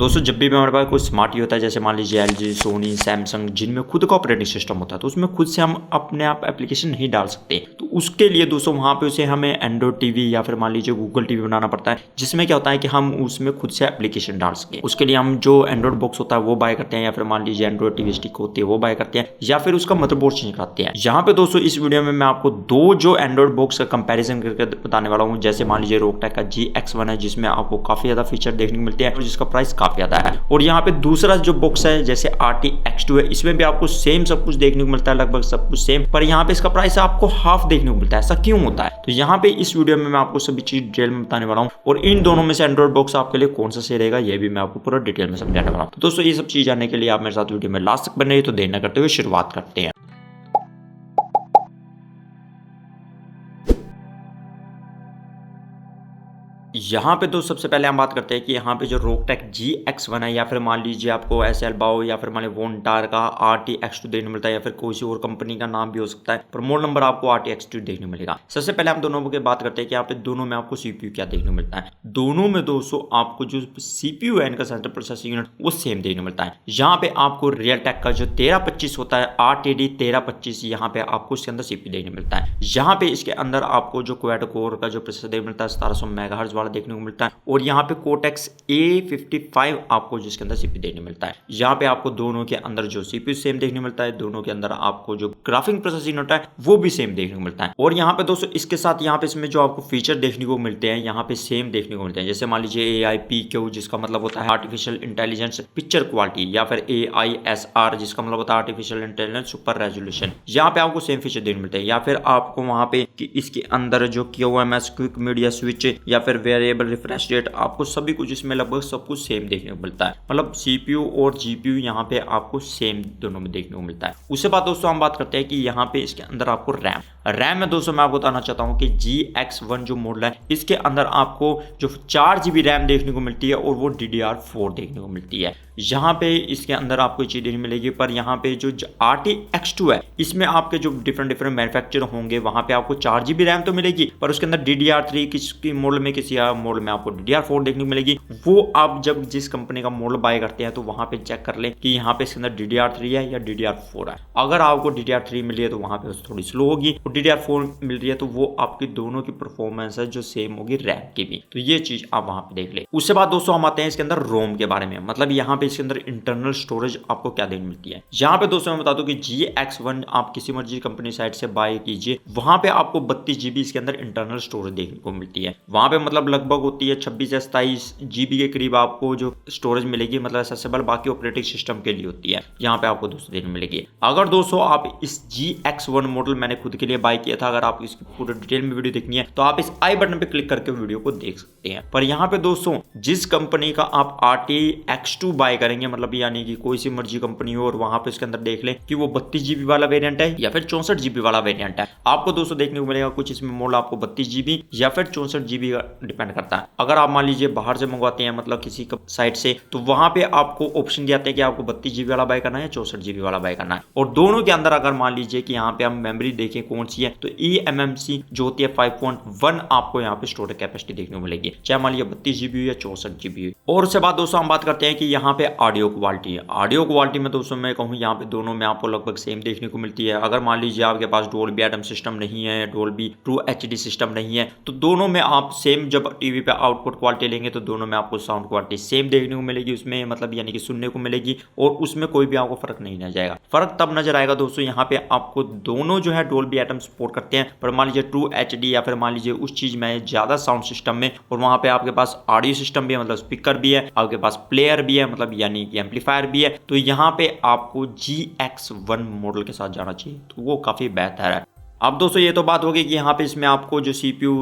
दोस्तों जब भी हमारे पास कोई स्मार्ट टीवी होता है, जैसे मान लीजिए एलजी, सोनी, सैमसंग, जिनमें खुद का ऑपरेटिंग सिस्टम होता है, तो उसमें खुद से हम अपने आप एप्लीकेशन नहीं डाल सकते। तो उसके लिए दोस्तों वहाँ पे उसे हमें एंड्रॉइड टीवी या फिर मान लीजिए गूगल टीवी बनाना पड़ता है, जिसमें क्या होता है कि हम उसमें खुद से एप्लीकेशन डाल सकें। उसके लिए हम जो एंड्रॉइड बॉक्स होता है वो बाय करते हैं, या फिर मान लीजिए एंड्रॉइड टीवी स्टिक होती है वो बाय करते हैं, या फिर उसका मदरबोर्ड चेंज कराते हैं। यहाँ पे दोस्तों इस वीडियो में मैं आपको दो जो एंड्रॉइड बॉक्स का कंपैरिजन करके बताने वाला हूँ। जैसे मान लीजिए रोकटेक का GX1 है, जिसमें आपको काफी ज्यादा फीचर देखने को मिलते हैं और जिसका प्राइस काफी ज्यादा है। और यहाँ पे दूसरा जो बॉक्स है जैसे RTX2 है, इसमें भी आपको सेम सब कुछ देखने को मिलता है, लगभग सब कुछ सेम, पर यहाँ पे इसका प्राइस आपको हाफ देखने को मिलता है। ऐसा क्यों होता है? तो यहाँ पे इस वीडियो में मैं आपको सभी चीज डिटेल में बताने वाला हूँ, और इन दोनों में से एंड्रॉइड बॉक्स आपके लिए कौन सा सही रहेगा ये भी मैं आपको पूरा डिटेल में समझाने वाला हूँ। तो दोस्तों ये सब चीज जानने के लिए आप मेरे साथ वीडियो में लास्ट तक बने रहिए। तो देर न करते हुए शुरुआत करते हैं। यहाँ पे तो सबसे पहले हम बात करते हैं कि यहाँ पे जो रोकटेक GX1 है, या फिर मान लीजिए आपको SL बाओ या फिर मान लीजिए वोल्टार का RTX2 देखने मिलता है, या फिर कोई सी और कंपनी का नाम भी हो सकता है, पर मॉडल नंबर आपको RTX2 देखने मिलेगा। सबसे पहले हम दोनों की बात करते हैं कि यहाँ पे दोनों में आपको CPU क्या देखने मिलता है। दोनों में दोस्तों आपको जो CPU है इनका सेंट्रल प्रोसेसिंग यूनिट वो सेम देखने मिलता है। यहाँ पे आपको रियलटेक का जो 1325 होता है RTD 1325, यहाँ पे आपको इसके अंदर CPU देखने मिलता है। यहाँ पे इसके अंदर आपको जो क्वाड कोर का जो प्रोसेसर देखने मिलता है 1700 मेगाहर्ट्ज वाला देखने को मिलता है, और यहाँ पे कोटेक्स A55 आपको जिसके अंदर CPU देखने मिलता है। यहाँ पे आपको दोनों के अंदर जो CPU सेम देखने मिलता है, दोनों के अंदर आपको जो ग्राफिक प्रोसेसिंग होता है वो भी सेम देखने को मिलता है। और यहाँ पे दोस्तों इसके साथ यहाँ पे इसमें जो आपको फीचर देखने को मिलते हैं यहाँ पे सेम देखने को मिलते हैं। जैसे मान लीजिए AIPQ जिसका मतलब होता है आर्टिफिशियल इंटेलिजेंस पिक्चर क्वालिटी, या फिर AISR जिसका मतलब होता है आर्टिफिशियल इंटेलिजेंस सुपर रेजोल्यूशन, यहाँ पे आपको सेम फीचर देखने मिलते हैं। या फिर आपको वहाँ पे कि इसके अंदर जो QMS क्विक मीडिया स्विच या फिर वेरिएबल रिफ्रेश रेट, आपको सभी कुछ इसमें लगभग सब कुछ सेम देखने को मिलता है। मतलब CPU और GPU यहाँ पे आपको सेम दोनों में देखने को मिलता है। उसके बाद दोस्तों हम बात करते हैं कि यहाँ पे इसके अंदर आपको रैम में दोस्तों मैं आपको बताना चाहता हूँ कि GX1 जो मॉडल है इसके अंदर आपको जो 4GB रैम देखने को मिलती है, और वो DDR4 देखने को मिलती है। यहाँ पे इसके अंदर आपको चीज देखने मिलेगी, पर यहाँ पे जो RTX2 है इसमें आपके जो डिफरेंट मैन्युफैक्चर होंगे वहां पे आपको 4GB रैम तो मिलेगी, पर उसके अंदर DDR3 किसी मॉडल में किसी मॉडल में आपको DDR4 देखने को मिलेगी। वो आप जब जिस कंपनी का मॉडल बाय करते हैं तो वहां पे चेक कर लें कि यहाँ पे इसके अंदर DDR3 है या DDR4 है। अगर आपको DDR3 मिल रही है तो वहां पे थोड़ी स्लो होगी, और DDR4 मिल रही है तो वो आपकी दोनों की परफॉर्मेंस है जो सेम होगी रैम की भी। तो ये चीज आप वहां पे देख ले। उसके बाद दोस्तों हम आते हैं इसके अंदर रोम के बारे में, मतलब यहाँ पे इसके अंदर इंटरनल स्टोरेज आपको क्या देखने मिलती है। यहाँ पे दोस्तों मैं बता दूं कि GX1 आप किसी मर्जी कंपनी साइट से बाय कीजिए, वहां पे आपको 32GB इसके अंदर इंटरनल स्टोरेज देखने को मिलती है। वहां पे मतलब लगभग होती है 26 से 27GB के करीब आपको जो स्टोरेज मिलेगी, मतलब एक्सेसिबल बाकी ऑपरेटिंग सिस्टम के लिए होती है। यहाँ पे आपको दोस्तों देखने मिलेगी। अगर दोस्तों आप इस GX1 मॉडल मैंने खुद के लिए बाय किया था, अगर आप इसकी पूरे डिटेल में वीडियो देखनी है तो आप इस आई बटन पे क्लिक करके वीडियो को देख सकते हैं। पर यहाँ पे दोस्तों जिस कंपनी का आप RTX2 बाय करेंगे, मतलब यानी कि कोई सी मर्जी कंपनी हो, और वहां पे इसके अंदर देख लें कि वो 32GB वाला वेरिएंट है या फिर 64GB वाला वेरिएंट है, आपको दोस्तों देखने को मिलेगा कुछ इसमें मॉडल आपको 32GB या फिर 64GB का डिपेंड करता है। अगर आप मान लीजिए बाहर से मंगवाते हैं, मतलब किसी साइट से, तो वहां पे आपको ऑप्शन दिए जाते हैं कि आपको 32GB वाला बाय करना है या 64GB वाला बाय करना है। और दोनों के अंदर अगर मान लीजिए कि यहाँ पे हम मेमोरी देखें कौन सी है, तो eMMC जो होती है 5.1 आपको यहाँ पे स्टोरेज कैपेसिटी देखने को मिलेगी, चाहे मान लीजिए 32GB या 64GB। और उसके बाद दोस्तों हम बात करते हैं कि यहाँ पे ऑडियो क्वालिटी है। ऑडियो क्वालिटी में दोस्तों मैं कहूँ यहाँ पे दोनों में आपको लगभग सेम देखने को मिलती है। अगर मान लीजिए आपके पास डोल्बी एटम सिस्टम नहीं है, डोल्बी ट्रू HD सिस्टम नहीं है, तो दोनों में आप सेम जब टीवी पे आउटपुट क्वालिटी लेंगे तो दोनों में आपको साउंड क्वालिटी सेम देखने को मिलेगी, उसमें मतलब यानी कि सुनने को मिलेगी, और उसमें कोई भी आपको फर्क नहीं नजर आएगा। फर्क तब नजर आएगा दोस्तों यहाँ पे आपको दोनों जो है डोल्बी एटम सपोर्ट करते हैं, पर मान लीजिए ट्रू HD या फिर मान लीजिए उस चीज में ज्यादा साउंड सिस्टम में, और वहां पे आपके पास ऑडियो सिस्टम भी है, मतलब स्पीकर भी है, आपके पास प्लेयर भी है, मतलब यानी कि एम्पलीफायर भी है, तो यहाँ पे आपको GX1 मॉडल के साथ जाना चाहिए, तो वो काफी बेहतर है। अब दोस्तों ये तो बात होगी कि यहाँ पे इसमें आपको जो CPU,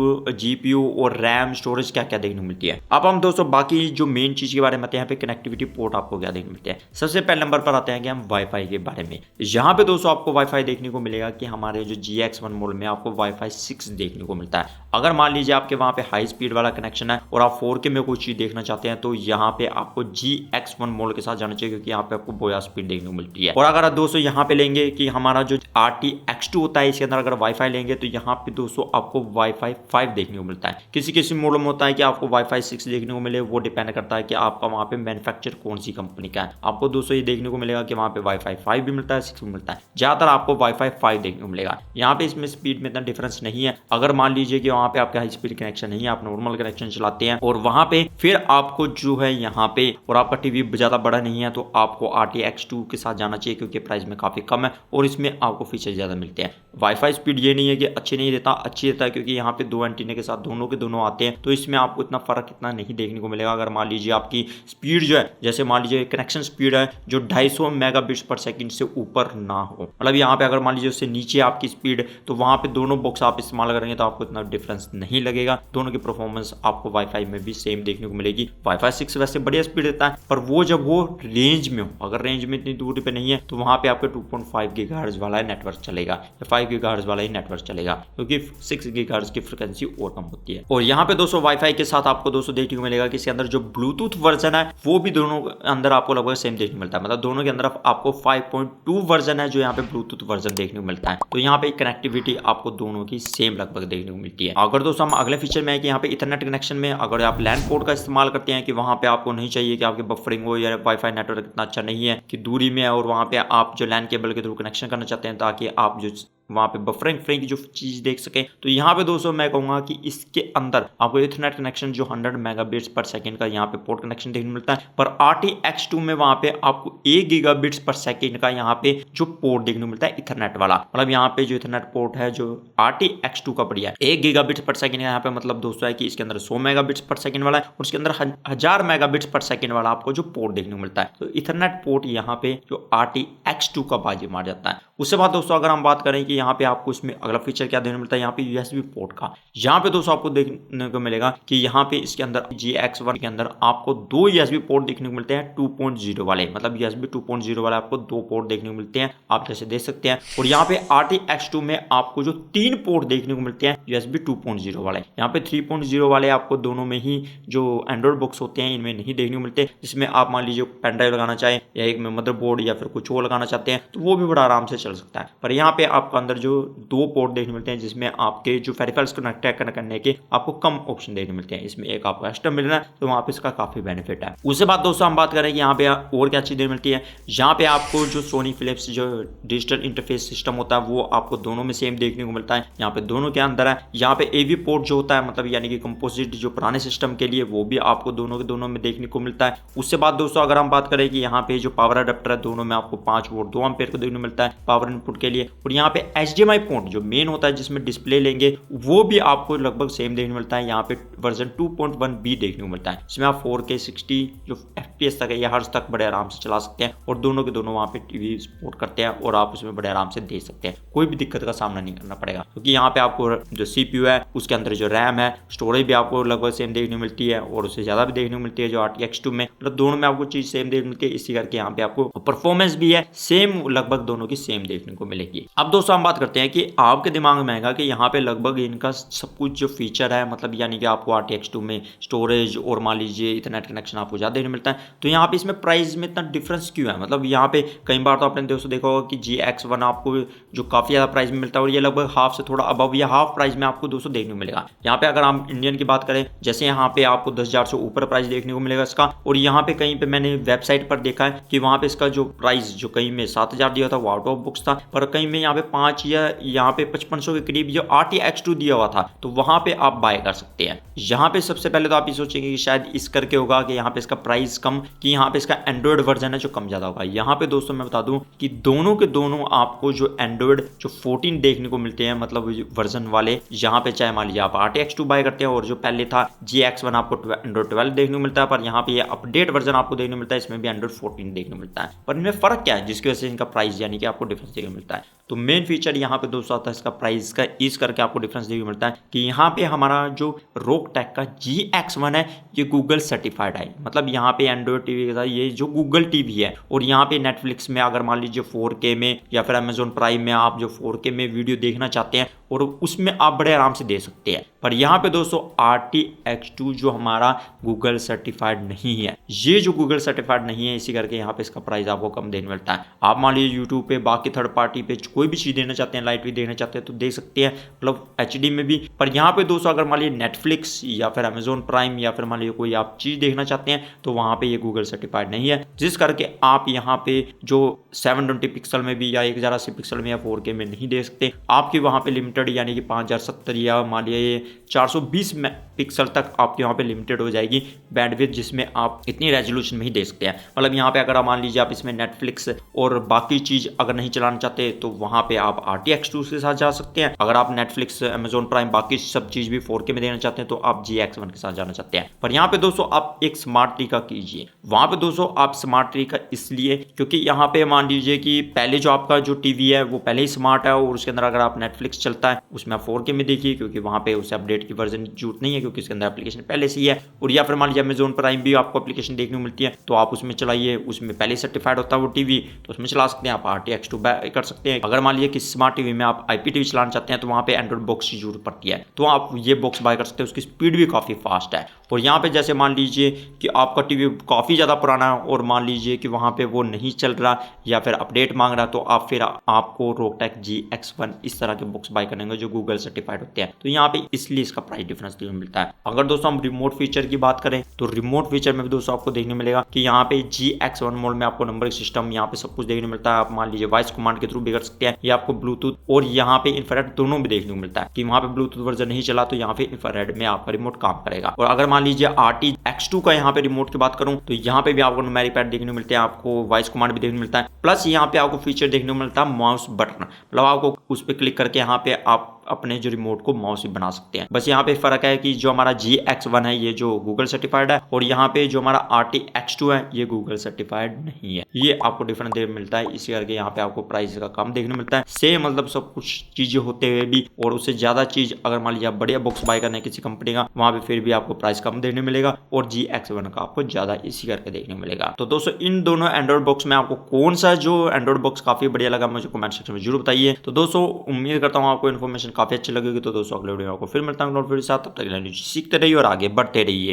GPU और रैम स्टोरेज क्या क्या देखने को मिलती है। अब हम दोस्तों बाकी जो मेन चीज के बारे में आते हैं, यहाँ पे कनेक्टिविटी पोर्ट आपको क्या देखने मिलते हैं। सबसे पहले नंबर पर आते हैं कि हम वाईफाई के बारे में। यहाँ पे दोस्तों आपको वाईफाई देखने को मिलेगा कि हमारे जो GX1 मॉडल में आपको वाईफाई 6 देखने को मिलता है। अगर मान लीजिए आपके वहाँ पे हाई स्पीड वाला कनेक्शन है और आप 4K में कोई चीज देखना चाहते हैं, तो यहाँ पे आपको GX1 मॉडल के साथ जाना चाहिए, क्योंकि यहाँ पे आपको बोया स्पीड देखने को मिलती है। और अगर दोस्तों यहाँ पे लेंगे कि हमारा जो RTX2 होता है, इसके अंदर अगर अगर वाईफाई लेंगे तो यहाँ पे दोस्तों आपको वाईफाई 5 देखने को मिलता है। किसी किसी मॉडल में होता है कि आपको वाईफाई 6 देखने को मिले, वो डिपेंड करता है कि आपका वहाँ पे मैन्युफैक्चर कौन सी कंपनी का है। आपको दोस्तों ये देखने को मिलेगा कि वहाँ पे वाईफाई 5 भी मिलता है, 6 भी मिलता है। ज्यादातर आपको वाईफाई 5 देखने को मिलेगा। यहाँ पे इसमें स्पीड में इतना डिफरेंस नहीं है। अगर मान लीजिए कि वहाँ पे आपका हाई स्पीड कनेक्शन नहीं है, आप नॉर्मल कनेक्शन चलाते हैं और वहाँ पे फिर आपको जो है यहाँ पे और आपका टीवी ज्यादा बड़ा नहीं है, तो आपको RTX 2 के साथ जाना चाहिए, क्योंकि प्राइस में काफी कम है और इसमें आपको फीचर ज्यादा मिलते हैं। वाईफाई स्पीड ये नहीं है कि अच्छी नहीं देता, अच्छी देता है, क्योंकि यहाँ पे 2 एंटीना के साथ दोनों के दोनों आते हैं, तो इसमें आपको इतना फर्क इतना नहीं देखने को मिलेगा। अगर मान लीजिए आपकी स्पीड जो है, जैसे मान लीजिए कनेक्शन स्पीड है जो 250 मेगाबिट्स पर सेकंड से ऊपर ना हो, मतलब यहाँ पे अगर मान लीजिए उससे नीचे आपकी स्पीड, तो वहाँ पे दोनों बॉक्स आप इस्तेमाल करेंगे तो आपको इतना डिफरेंस नहीं लगेगा। दोनों की परफॉर्मेंस आपको वाईफाई में भी सेम देखने को मिलेगी। वाईफाई 6 वैसे बढ़िया स्पीड देता है, पर वो जब वो रेंज में हो, अगर रेंज में इतनी दूरी पे नहीं है, तो वहाँ पे आपके 2.5 गीगाहर्ट्ज वाला नेटवर्क चलेगा या 5 गीगाहर्ट्ज वाला ही नेटवर्क चलेगा, क्योंकि 6 गीगाहर्ट्ज की फ्रिक्वेंसी और कम होती है। और यहाँ पे दोस्तों वाईफाई के साथ आपको दोस्तों देखने को मिलेगा कि इसके अंदर जो ब्लूटूथ वर्जन है वो भी दोनों अंदर आपको लगभग सेम देखने को मिलता है। मतलब दोनों के अंदर आपको 5.2 वर्जन है जो यहाँ पे ब्लूटूथ वर्जन देखने को मिलता है। तो यहाँ पे कनेक्टिविटी आपको दोनों की सेम लगभग देखने को मिलती है। अगर दोस्तों हम अगले फीचर में है कि यहाँ पे इथरनेट कनेक्शन में अगर आप लैन पोर्ट का इस्तेमाल करते हैं कि वहाँ पे आपको नहीं चाहिए कि आपके बफरिंग हो या वाईफाई नेटवर्क इतना अच्छा नहीं है कि दूरी में है और वहाँ पे आप जो लैन केबल के थ्रू कनेक्शन करना चाहते हैं ताकि आप जो वहाँ पे बफरिंग फ्री की जो चीज देख सके, तो यहाँ पे दोस्तों मैं कहूँगा कि इसके अंदर आपको इथरनेट कनेक्शन जो 100 मेगाबिट्स पर सेकंड का यहाँ पे पोर्ट कनेक्शन देखने को मिलता है, पर RTX 2 में वहाँ पे आपको 1 गीगाबिट्स पर सेकंड का यहाँ पे जो पोर्ट देखने को मिलता है इथरनेट वाला। मतलब यहाँ पे जो इथरनेट पोर्ट है जो RTX 2 का बढ़िया है, 1 गीगाबिट्स पर सेकंड यहाँ पे मतलब दोस्तों है कि इसके अंदर 100 मेगाबिट्स पर सेकंड वाला है और उसके अंदर 1000 मेगाबिट्स पर सेकंड वाला आपको जो पोर्ट देखने को मिलता है। तो इथरनेट पोर्ट यहाँ पे जो RTX 2 का बाजी मार जाता है। उसके बाद दोस्तों अगर हम बात करें कि यहाँ पे आपको इसमें अगला फीचर क्या देखने को मिलता है, यहाँ पे USB पोर्ट का। यहाँ पे दोस्तों आपको देखने को मिलेगा कि यहाँ पे इसके अंदर GX1 के अंदर आपको 2 USB पोर्ट देखने को मिलते हैं 2.0 वाले, मतलब USB 2.0 वाले आपको 2 पोर्ट देखने को मिलते हैं, आप जैसे देख सकते हैं। और यहाँ पे RTX 2 में आपको जो 3 पोर्ट देखने को मिलते हैं USB 2.0 वाले। यहाँ पे 3.0 वाले आपको दोनों में ही जो एंड्रॉइड बॉक्स होते हैं इनमें नहीं देखने को मिलते, जिसमें आप मान लीजिए पेन ड्राइव लगाना चाहें या एक में मदरबोर्ड या फिर कुछ और लगाना चाहते हैं तो वो भी बड़ा आराम से चल सकता है। पर यहाँ पे आपको अंदर जो 2 पोर्ट देखने मिलते हैं जिसमें आपके जो पेरिफेरल्स को कनेक्ट करने के आपको कम ऑप्शन देखने मिलते हैं, इसमें एक आपको एक्स्ट्रा मिल रहा है, तो वहाँ पे इसका काफी बेनिफिट है। उसके बाद दोस्तों हम बात करें कि यहाँ पे और क्या चीजें मिलती है। यहाँ पे आपको जो सोनी फिलिप्स जो डिजिटल इंटरफेस सिस्टम होता है वो आपको दोनों में सेम देखने को मिलता है। यहाँ पे दोनों के अंदर है। यहाँ पे AV पोर्ट जो होता है मतलब यानी कि कंपोजिट जो पुराने सिस्टम के लिए वो भी आपको दोनों के दोनों में देखने को मिलता है। उससे बाद दोस्तों अगर हम बात करें कि यहाँ पे जो पावर अडेप्टर है दोनों में आपको 5 वोल्ट 2 एम्पीयर को देखने को मिलता है पावर इनपुट के लिए। और यहाँ पे HDMI पोर्ट जो मेन होता है जिसमें डिस्प्ले लेंगे वो भी आपको लगभग सेम देखने को मिलता है। यहाँ पे वर्जन 2.1B देखने को मिलता है, इसमें आप 4K 60 जो FPS तक है या हर्ट्ज तक बड़े आराम से चला सकते हैं और दोनों के दोनों वहाँ पे टीवी सपोर्ट करते हैं और आप उसमें बड़े आराम से देख सकते हैं, कोई भी दिक्कत का सामना नहीं करना पड़ेगा। क्योंकि यहाँ पे आपको जो CPU है उसके अंदर जो रैम है स्टोरेज भी आपको लगभग सेम देखने को मिलती है और उससे ज्यादा भी देखने को मिलती है जो RTX 2 में, मतलब दोनों में आपको चीज सेम देखने को मिलती है। इसी करके यहाँ पे आपको परफॉर्मेंस भी है सेम, लगभग दोनों की सेम देखने को मिलेगी। अब दोस्तों हम बात करते हैं कि आपके दिमाग में आएगा कि यहाँ पे लगभग इनका सब कुछ जो फीचर है मतलब यानी कि आपको RTX 2 में स्टोरेज और मान लीजिए इंटरनेट कनेक्शन आपको ज्यादा देखने मिलता है, तो यहाँ पे इसमें प्राइस में इतना डिफरेंस क्यों है। मतलब यहाँ पे कई बार तो आपने दोस्तों देखा होगा कि GX1 आपको जो काफी ज्यादा प्राइस में मिलता है और ये लगभग हाफ से थोड़ा अबव या हाफ प्राइस में आपको दोस्तों देखने को मिलेगा। यहाँ पे अगर हम इंडियन की बात करें जैसे यहाँ पे आपको 10,000 से ऊपर प्राइस देखने को मिलेगा इसका, और यहाँ पे कहीं पे मैंने वेबसाइट पर देखा है कि वहाँ पे इसका जो प्राइस जो कहीं में 7,000 दिया था वो आउट ऑफ बुक्स था, पर कहीं में यहाँ पे 5 या यहाँ पे 5500 के करीब जो RTX 2 दिया हुआ था तो वहां पे आप बाय कर सकते हैं। यहाँ पे सबसे पहले तो आप ये सोचेंगे कि शायद इस करके होगा कि यहाँ पे इसका प्राइस कम, कि यहाँ पे इसका एंड्रॉइड वर्जन है जो कम ज्यादा होगा। यहाँ पे दोस्तों मैं बता दूं कि दोनों के दोनों आपको जो एंड्रॉइड जो 14 देखने को मिलते हैं मतलब वर्जन वाले, यहाँ पे चाहे मान लीजिए आप RTX 2 बाय करते हैं और जो पहले था GX1 आपको एंड्रॉइड 12 देखने को मिलता है, पर यहाँ पे ये अपडेट वर्जन आपको देखने को मिलता है, इसमें भी एंड्रॉइड 14 देखने को मिलता है। पर इनमें फर्क क्या है जिसकी वजह से इनका प्राइस यानी कि आपको डिफरेंस देखने को मिलता है। तो मेन फीचर यहाँ पे दोस्तों आता है इसका प्राइस का, इस करके आपको डिफरेंस देखने को मिलता है कि यहाँ पे हमारा जो रोकटेक का GX1 है ये गूगल सर्टिफाइड है, मतलब यहाँ पे एंड्रॉइड टीवी के साथ ये जो गूगल टीवी है। और यहाँ पे नेटफ्लिक्स में अगर मान लीजिए 4K में या फिर अमेजोन प्राइम में आप जो 4K में वीडियो देखना चाहते हैं और उसमें आप बड़े आराम से दे सकते हैं। पर यहाँ पे दोस्तों RTX2 जो हमारा गूगल सर्टिफाइड नहीं है, ये जो गूगल सर्टिफाइड नहीं है, इसी करके यहाँ पे इसका प्राइस आपको कम देने मिलता है। आप मान लीजिए यूट्यूब पे बाकी थर्ड पार्टी पे कोई भी चीज़ देना चाहते हैं, लाइट भी देना चाहते हैं तो दे सकते हैं, मतलब HD में भी। पर यहाँ पे दोस्तों अगर मान लीजिए नेटफ्लिक्स या फिर अमेजोन प्राइम या फिर मान लीजिए कोई आप चीज़ देखना चाहते हैं तो वहाँ पे ये गूगल सर्टिफाइड नहीं है, जिस करके आप यहाँ पे जो 720 पिक्सल में भी या 1080 पिक्सल में या 4K में नहीं दे सकते। आपके वहाँ पे लिमिटेड यानी कि 5070 या मान लीजिए 420 पिक्सल तक आपके यहाँ पे लिमिटेड हो जाएगी बैंडविड्थ, जिसमें आप इतनी रेजोल्यूशन में ही दे सकते हैं। मतलब यहाँ पे अगर आप मान लीजिए आप इसमें नेटफ्लिक्स और बाकी चीज़ अगर नहीं चलाना चाहते तो वहाँ पे आप RTX2 के साथ जा सकते हैं। अगर आप नेटफ्लिक्स, अमेजोन प्राइम, बाकी सब चीज़ भी 4K में देना चाहते हैं तो आप GX1 के साथ जाना चाहते हैं। पर यहाँ पे दोस्तों आप एक स्मार्ट ट्री का कीजिए। वहाँ पे दोस्तों आप स्मार्ट ट्री का इसलिए क्योंकि यहाँ पे मान लीजिए कि पहले जो आपका जो टीवी है वो पहले ही स्मार्ट है और उसके अंदर अगर आप नेटफ्लिक्स चलता है उसमें आप 4K में देखिए, क्योंकि वहाँ पे उसे अपडेट की वर्जन की जरूरत नहीं है क्योंकि इसके अंदर एप्लीकेशन पहले से ही है। और या फिर मान लीजिए अमेजोन प्राइम भी आपको एप्लीकेशन देखने को मिलती है तो आप उसमें चलाइए, उसमें पहले सर्टिफाइड होता है वो टीवी, तो उसमें चला सकते हैं। आप RTX2 कर सकते हैं। अगर मान लीजिए कि स्मार्ट टीवी में आप IPTV चलाना चाहते हैं तो वहाँ पे एंड्रॉइड बॉक्स की जरूरत पड़ती है, तो आप ये बॉक्स बाय कर सकते हैं। उसकी स्पीड भी काफ़ी फास्ट है। और यहाँ पे जैसे मान लीजिए कि आपका टीवी काफ़ी ज़्यादा पुराना है और मान लीजिए कि वहाँ पे वो नहीं चल रहा या फिर अपडेट मांग रहा, तो आप फिर आपको रोकटेक GX1 इस तरह के बॉक्स बाय करेंगे जो गूगल सर्टिफाइड होते हैं। तो यहाँ पे इसलिए इसका प्राइस डिफरेंस देखने मिलता है। अगर दोस्तों हम रिमोट फीचर की बात करें तो रिमोट फीचर में भी दोस्तों आपको देखने मिलेगा कि यहाँ पे GX1 मोड में आपको नंबरिंग सिस्टम, यहाँ पे सब कुछ देखने मिलता है। आप मान लीजिए वॉइस कमांड के थ्रू भी कर सकते हैं, या आपको ब्लूटूथ और यहाँ पे इंफ्रारेड दोनों भी देखने को मिलता है कि वहाँ पे ब्लूटूथ वर्जन नहीं चला तो यहाँ पे इंफ्रारेड में आपका रिमोट काम करेगा। और अगर मान लीजिए RTX2 का यहाँ पे रिमोट की बात करूँ तो यहाँ पे भी आपको न्यूमेरिक पैड देखने को मिलते हैं, आपको वॉइस कमांड भी देखने को मिलता है, प्लस यहाँ पे आपको फीचर देखने को मिलता है माउस बटन। मतलब आपको उस पर क्लिक करके यहाँ पे आप अपने जो रिमोट को माउस भी बना सकते हैं। बस यहाँ पे फर्क है कि जो हमारा GX1 है ये जो गूगल सर्टिफाइड है और यहाँ पे जो हमारा RTX2 है ये गूगल सर्टिफाइड नहीं है। ये आपको डिफरेंट मिलता है, इसी करके यहाँ पे आपको प्राइस का कम देखने मिलता है। सेम मतलब सब कुछ चीजें होते हुए भी और उससे ज्यादा चीज अगर मान लीजिए आप बढ़िया बॉक्स बाय करना है किसी कंपनी का, वहां पे फिर भी आपको प्राइस कम देखने मिलेगा और GX1 का आपको ज्यादा इसी करके देखने मिलेगा। तो दोस्तों इन दोनों एंड्रॉइड बॉक्स में आपको कौन सा जो एंड्रॉइड बॉक्स काफी बढ़िया लगा मुझे कमेंट सेक्शन में जरूर बताइए। तो दोस्तों उम्मीद करता हूँ आपको इन्फॉर्मेशन काफी अच्छी लगेगी। तो दोस्तों अगले वीडियो में आपको फिर मिलता हूँ नोट वीडियो के साथ, तब तक सीखते रहिए और आगे बढ़ते रहिए।